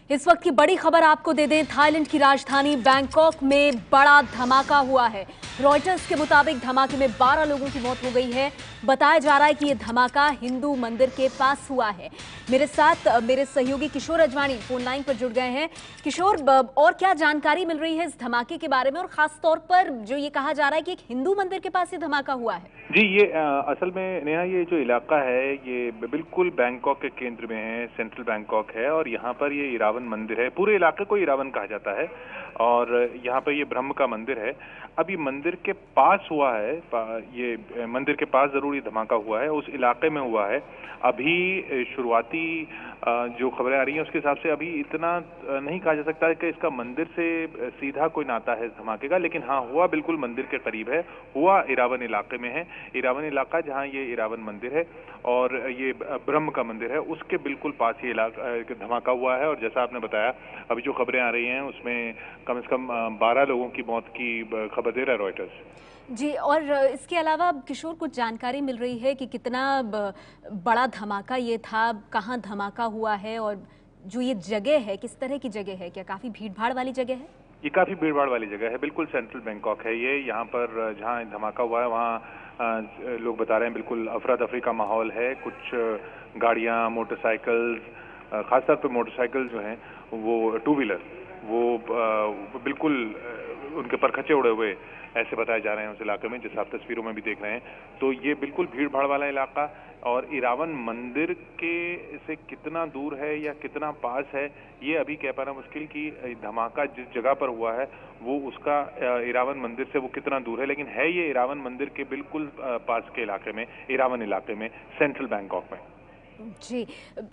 इस वक्त की बड़ी खबर आपको दे दें, थाईलैंड की राजधानी बैंकॉक में बड़ा धमाका हुआ है। रॉयटर्स के मुताबिक धमाके में 12 लोगों की मौत हो गई है। बताया जा रहा है कि यह धमाका हिंदू मंदिर के पास हुआ है। मेरे साथ मेरे सहयोगी किशोर अजवाणी फोन लाइन पर जुड़ गए हैं। किशोर, और क्या जानकारी मिल रही है इस धमाके के बारे में, और खास तौर पर जो ये कहा जा रहा है कि एक हिंदू मंदिर के पास ये धमाका हुआ है? जी, ये असल में नेहा, ये जो इलाका है ये बिल्कुल बैंकॉक के केंद्र में है, सेंट्रल बैंकॉक है, और यहाँ पर ये इरावन मंदिर है। पूरे इलाके को इरावन कहा जाता है, और यहाँ पर ये ब्रह्म का मंदिर है। अब ये मंदिर के पास हुआ है, ये मंदिर के पास जरूर ये धमाका हुआ है, उस इलाके में हुआ है। अभी शुरुआती जो खबरें आ रही हैं उसके हिसाब से अभी इतना नहीं कहा जा सकता है कि इसका मंदिर से सीधा कोई नाता है इस धमाके का, लेकिन हाँ, हुआ बिल्कुल मंदिर के करीब है, हुआ इरावन इलाके में है। इरावन इलाका जहाँ ये इरावन मंदिर है और ये ब्रह्म का मंदिर है, उसके बिल्कुल पास ये धमाका हुआ है। और जैसा आपने बताया, अभी जो खबरें आ रही हैं उसमें कम से कम 12 लोगों की मौत की खबर दे रहा है रॉयटर्स। जी, और इसके अलावा किशोर, कुछ जानकारी मिल रही है कि कितना बड़ा धमाका ये था, कहाँ धमाका हुआ है, और जो ये जगह है किस तरह की जगह है? क्या काफी भीड़ भाड़ वाली जगह है? ये काफी भीड़ भाड़ वाली जगह है, बिल्कुल सेंट्रल बैंकॉक है ये। यहाँ पर जहाँ धमाका हुआ है वहाँ लोग बता रहे हैं बिल्कुल अफरा तफरी का माहौल है। कुछ गाड़ियाँ, मोटरसाइकिल्स, खासतौर पर मोटरसाइकिल जो हैं वो टू व्हीलर, वो बिल्कुल उनके परखचे उड़े हुए ऐसे बताए जा रहे हैं उस इलाके में, जैसे आप तस्वीरों में भी देख रहे हैं। तो ये बिल्कुल भीड़ भाड़ वाला इलाका, और इरावन मंदिर के से कितना दूर है या कितना पास है ये अभी कह पाना मुश्किल कि धमाका जिस जगह पर हुआ है वो उसका इरावन मंदिर से वो कितना दूर है, लेकिन है ये इरावन मंदिर के बिल्कुल पास के इलाके में, इरावन इलाके में, सेंट्रल बैंकॉक में। जी,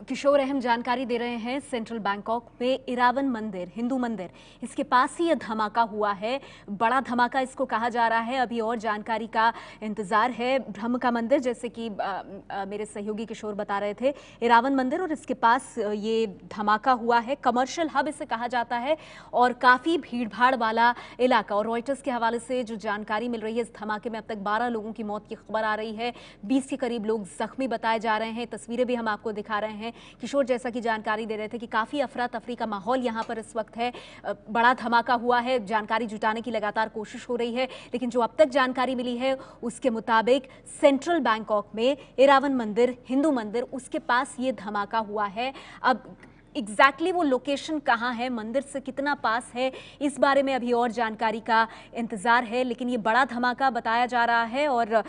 किशोर अहम जानकारी दे रहे हैं। सेंट्रल बैंकॉक में इरावन मंदिर, हिंदू मंदिर, इसके पास ही यह धमाका हुआ है। बड़ा धमाका इसको कहा जा रहा है। अभी और जानकारी का इंतजार है। ब्रह्म का मंदिर, जैसे कि मेरे सहयोगी किशोर बता रहे थे, इरावन मंदिर और इसके पास ये धमाका हुआ है। कमर्शियल हब इसे कहा जाता है और काफ़ी भीड़ भाड़ वाला इलाका। और रॉयटर्स के हवाले से जो जानकारी मिल रही है, इस धमाके में अब तक 12 लोगों की मौत की खबर आ रही है। 20 के करीब लोग जख्मी बताए जा रहे हैं। तस्वीरें हम आपको दिखा रहे हैं। किशोर जैसा कि जानकारी दे रहे थे कि काफी अफरा तफरी का माहौल यहां पर इस वक्त है। बड़ा धमाका हुआ है। जानकारी जुटाने की लगातार कोशिश हो रही है, लेकिन जो अब तक जानकारी मिली है उसके मुताबिक सेंट्रल बैंकॉक में इरावन मंदिर, हिंदू मंदिर, उसके पास ये धमाका हुआ है। अब एग्जैक्टली वो लोकेशन कहाँ है, मंदिर से कितना पास है, इस बारे में अभी और जानकारी का इंतजार है। लेकिन ये बड़ा धमाका बताया जा रहा है और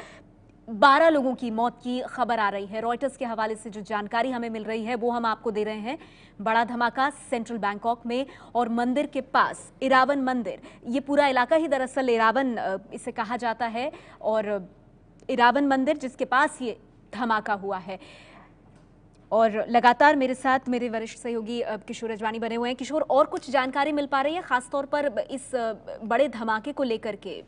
12 लोगों की मौत की खबर आ रही है। रॉयटर्स के हवाले से जो जानकारी हमें मिल रही है वो हम आपको दे रहे हैं। बड़ा धमाका सेंट्रल बैंकॉक में और मंदिर के पास, इरावन मंदिर, ये पूरा इलाका ही दरअसल इरावन इसे कहा जाता है, और इरावन मंदिर जिसके पास ये धमाका हुआ है। और लगातार मेरे साथ मेरे वरिष्ठ सहयोगी किशोर अजवाणी बने हुए हैं। किशोर, और कुछ जानकारी मिल पा रही है खासतौर पर इस बड़े धमाके को लेकर के?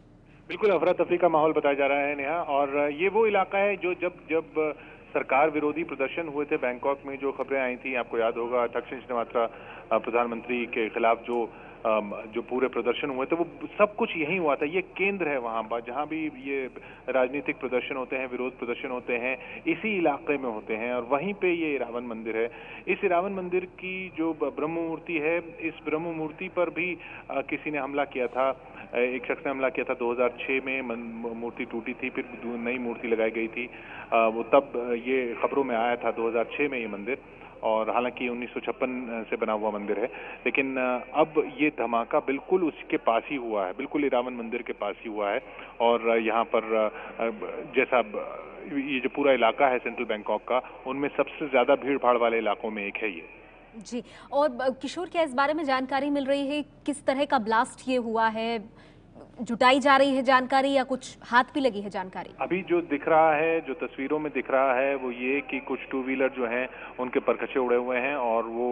बिल्कुल अफरा तफरी का माहौल बताया जा रहा है नेहा, और ये वो इलाका है जो जब सरकार विरोधी प्रदर्शन हुए थे बैंकॉक में, जो खबरें आई थी आपको याद होगा, थक्सिन शिनावात्रा प्रधानमंत्री के खिलाफ जो पूरे प्रदर्शन हुए थे, वो सब कुछ यही हुआ था। ये केंद्र है वहां पर, जहां भी ये राजनीतिक प्रदर्शन होते हैं, विरोध प्रदर्शन होते हैं, इसी इलाके में होते हैं, और वहीं पे ये इरावन मंदिर है। इस इरावन मंदिर की जो ब्रह्म मूर्ति है, इस ब्रह्म मूर्ति पर भी किसी ने हमला किया था, एक शख्स ने हमला किया था 2006 में। मूर्ति टूटी थी, फिर नई मूर्ति लगाई गई थी। वो तब ये खबरों में आया था 2006 में ये मंदिर, और हालांकि 1956 से बना हुआ मंदिर है। लेकिन अब ये धमाका बिल्कुल उसके पास ही हुआ है, बिल्कुल इरावन मंदिर के पास ही हुआ है। और यहाँ पर जैसा ये जो पूरा इलाका है सेंट्रल बैंकॉक का, उनमें सबसे ज्यादा भीड़ भाड़ वाले इलाकों में एक है ये। जी, और किशोर, क्या इस बारे में जानकारी मिल रही है किस तरह का ब्लास्ट ये हुआ है? जुटाई जा रही है जानकारी या कुछ हाथ भी लगी है जानकारी? अभी जो दिख रहा है, जो तस्वीरों में दिख रहा है, वो ये कि कुछ टू व्हीलर जो हैं उनके परखचे उड़े हुए हैं, और वो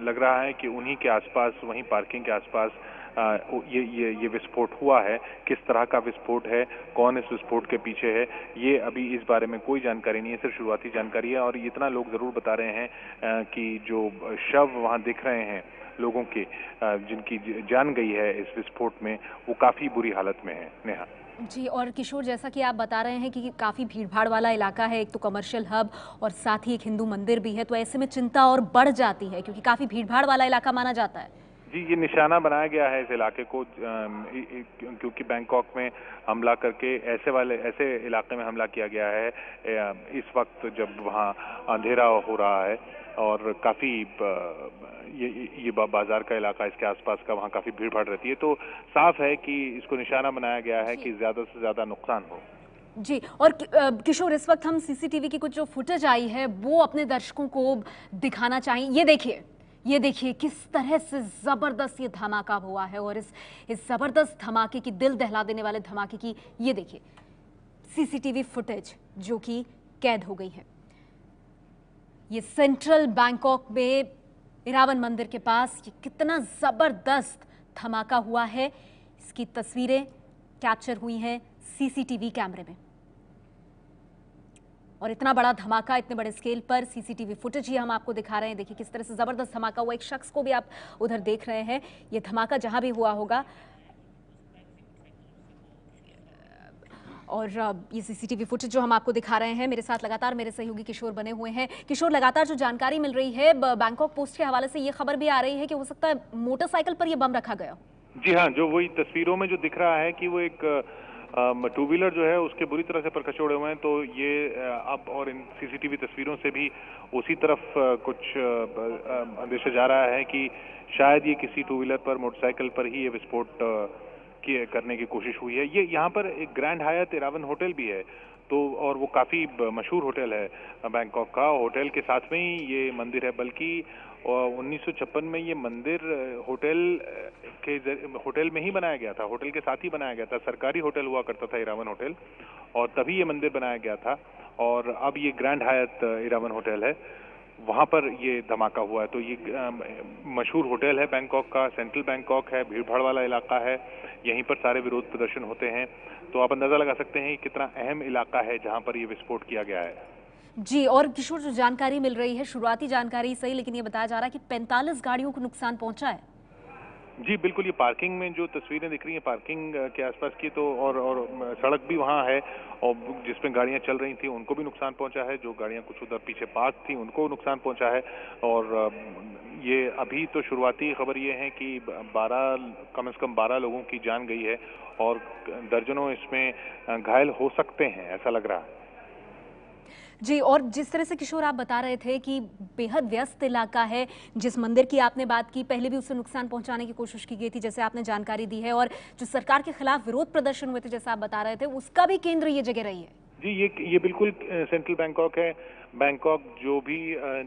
लग रहा है कि उन्हीं के आसपास, वहीं पार्किंग के आसपास ये विस्फोट हुआ है। किस तरह का विस्फोट है, कौन इस विस्फोट के पीछे है, ये अभी इस बारे में कोई जानकारी नहीं है, सिर्फ शुरुआती जानकारी है। और इतना लोग जरूर बता रहे हैं कि जो शव वहां दिख रहे हैं लोगों के, जिनकी जान गई है इस विस्फोट में, वो काफी बुरी हालत में है नेहा। जी, और किशोर, जैसा कि आप बता रहे हैं कि काफ़ी भीड़-भाड़ वाला इलाका है, एक तो कमर्शियल हब और साथ ही एक हिंदू मंदिर भी है, तो ऐसे में चिंता और बढ़ जाती है क्योंकि काफ़ी भीड़-भाड़ वाला इलाका माना जाता है। जी, ये निशाना बनाया गया है इस इलाके को क्योंकि बैंकॉक में हमला करके ऐसे इलाके में हमला किया गया है इस वक्त जब वहाँ अंधेरा हो रहा है और काफी ये बाजार का इलाका, इसके आसपास का, वहाँ काफी भीड़ भाड़ रहती है, तो साफ है कि इसको निशाना बनाया गया है कि ज्यादा से ज्यादा नुकसान हो। जी, और किशोर, इस वक्त हम सीसीटीवी की कुछ जो फुटेज आई है वो अपने दर्शकों को दिखाना चाहें। ये देखिए किस तरह से जबरदस्त ये धमाका हुआ है, और इस जबरदस्त धमाके की, दिल दहला देने वाले धमाके की ये देखिए सीसीटीवी फुटेज जो कि कैद हो गई है। ये सेंट्रल बैंकॉक में इरावन मंदिर के पास ये कितना जबरदस्त धमाका हुआ है, इसकी तस्वीरें कैप्चर हुई हैं सीसीटीवी कैमरे में। और इतना बड़ा धमाका, इतने बड़े स्केल पर सीसीटीवी फुटेज ही हम आपको दिखा रहे हैं। देखिए किस तरह से जबरदस्त धमाका हुआ। एक शख्स को भी आप उधर देख रहे हैं। ये धमाका जहां भी हुआ होगा, और ये सीसीटीवी फुटेज जो हम आपको दिखा रहे हैं, मेरे साथ लगातार मेरे सहयोगी किशोर बने हुए हैं। किशोर, लगातार जो जानकारी मिल रही है बैंकॉक पोस्ट के हवाले से, ये खबर भी आ रही है कि हो सकता है मोटरसाइकिल पर यह बम रखा गया। जी हाँ, जो वही तस्वीरों में जो दिख रहा है कि वो एक टू व्हीलर जो है उसके बुरी तरह से परखचे उड़े हुए हैं, तो ये अब और इन सीसीटीवी तस्वीरों से भी उसी तरफ कुछ अंदेशा जा रहा है कि शायद ये किसी टू व्हीलर पर, मोटरसाइकिल पर ही ये विस्फोट करने की कोशिश हुई है। ये यहाँ पर एक ग्रैंड हायत इरावन होटल भी है, तो और वो काफी मशहूर होटल है बैंकॉक का। होटल के साथ में ही ये मंदिर है, बल्कि 1956 में ये मंदिर होटल में ही बनाया गया था, होटल के साथ ही बनाया गया था। सरकारी होटल हुआ करता था इरावन होटल, और तभी ये मंदिर बनाया गया था। और अब ये ग्रैंड हायत इरावन होटल है, वहां पर ये धमाका हुआ है। तो ये मशहूर होटल है बैंकॉक का, सेंट्रल बैंकॉक है, भीड़भाड़ वाला इलाका है, यहीं पर सारे विरोध प्रदर्शन होते हैं। तो आप अंदाजा लगा सकते हैं कि कितना अहम इलाका है जहां पर ये विस्फोट किया गया है। जी, और किशोर, जो जानकारी मिल रही है, शुरुआती जानकारी सही, लेकिन ये बताया जा रहा है कि 45 गाड़ियों को नुकसान पहुंचा है। जी बिल्कुल, ये पार्किंग में जो तस्वीरें दिख रही हैं पार्किंग के आसपास की, तो और सड़क भी वहाँ है, और जिसमें गाड़ियां चल रही थी उनको भी नुकसान पहुंचा है। जो गाड़ियां कुछ उधर पीछे पार्क थी उनको नुकसान पहुंचा है। और ये अभी तो शुरुआती खबर ये है कि कम से कम 12 लोगों की जान गई है, और दर्जनों इसमें घायल हो सकते हैं, ऐसा लग रहा है। जी, और जिस तरह से किशोर आप बता रहे थे कि बेहद व्यस्त इलाका है, जिस मंदिर की आपने बात की, पहले भी उसे नुकसान पहुंचाने की कोशिश की गई थी, जैसे आपने जानकारी दी है, और जो सरकार के खिलाफ विरोध प्रदर्शन हुए थे, जैसे आप बता रहे थे, उसका भी केंद्र ये जगह रही है। जी, ये बिल्कुल सेंट्रल बैंकॉक है। बैंकॉक जो भी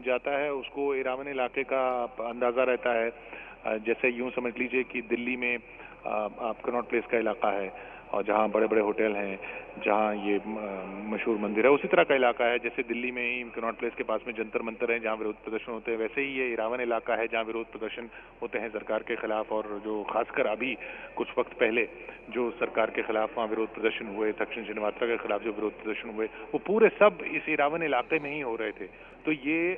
जाता है उसको इरावन इलाके का अंदाजा रहता है। जैसे यूं समझ लीजिए कि दिल्ली में आप कनॉट प्लेस का इलाका है, और जहाँ बड़े बड़े होटल हैं, जहाँ ये मशहूर मंदिर है, उसी तरह का इलाका है। जैसे दिल्ली में ही कनॉट प्लेस के पास में जंतर मंतर है जहाँ विरोध प्रदर्शन होते हैं, वैसे ही ये इरावन इलाका है जहाँ विरोध प्रदर्शन होते हैं सरकार के खिलाफ। और जो खासकर अभी कुछ वक्त पहले जो सरकार के खिलाफ वहाँ विरोध प्रदर्शन हुए, थक्सिन शिनवात्रा के खिलाफ जो विरोध प्रदर्शन हुए, वो पूरे सब इस इरावन इलाके में ही हो रहे थे। तो ये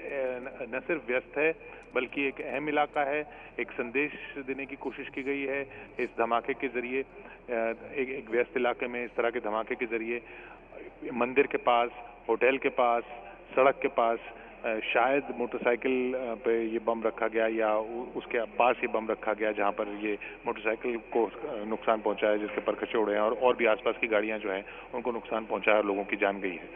न सिर्फ व्यस्त है, बल्कि एक अहम इलाका है। एक संदेश देने की कोशिश की गई है इस धमाके के जरिए। एक व्यस्त इलाके में इस तरह के धमाके के जरिए मंदिर के पास, होटल के पास, सड़क के पास शायद मोटरसाइकिल पे ये बम रखा गया, या उसके पास ये बम रखा गया जहां पर ये मोटरसाइकिल को नुकसान पहुंचा है, जिसके परखचे उड़े हैं, और भी आसपास की गाड़ियां जो हैं उनको नुकसान पहुंचा है और लोगों की जान गई है।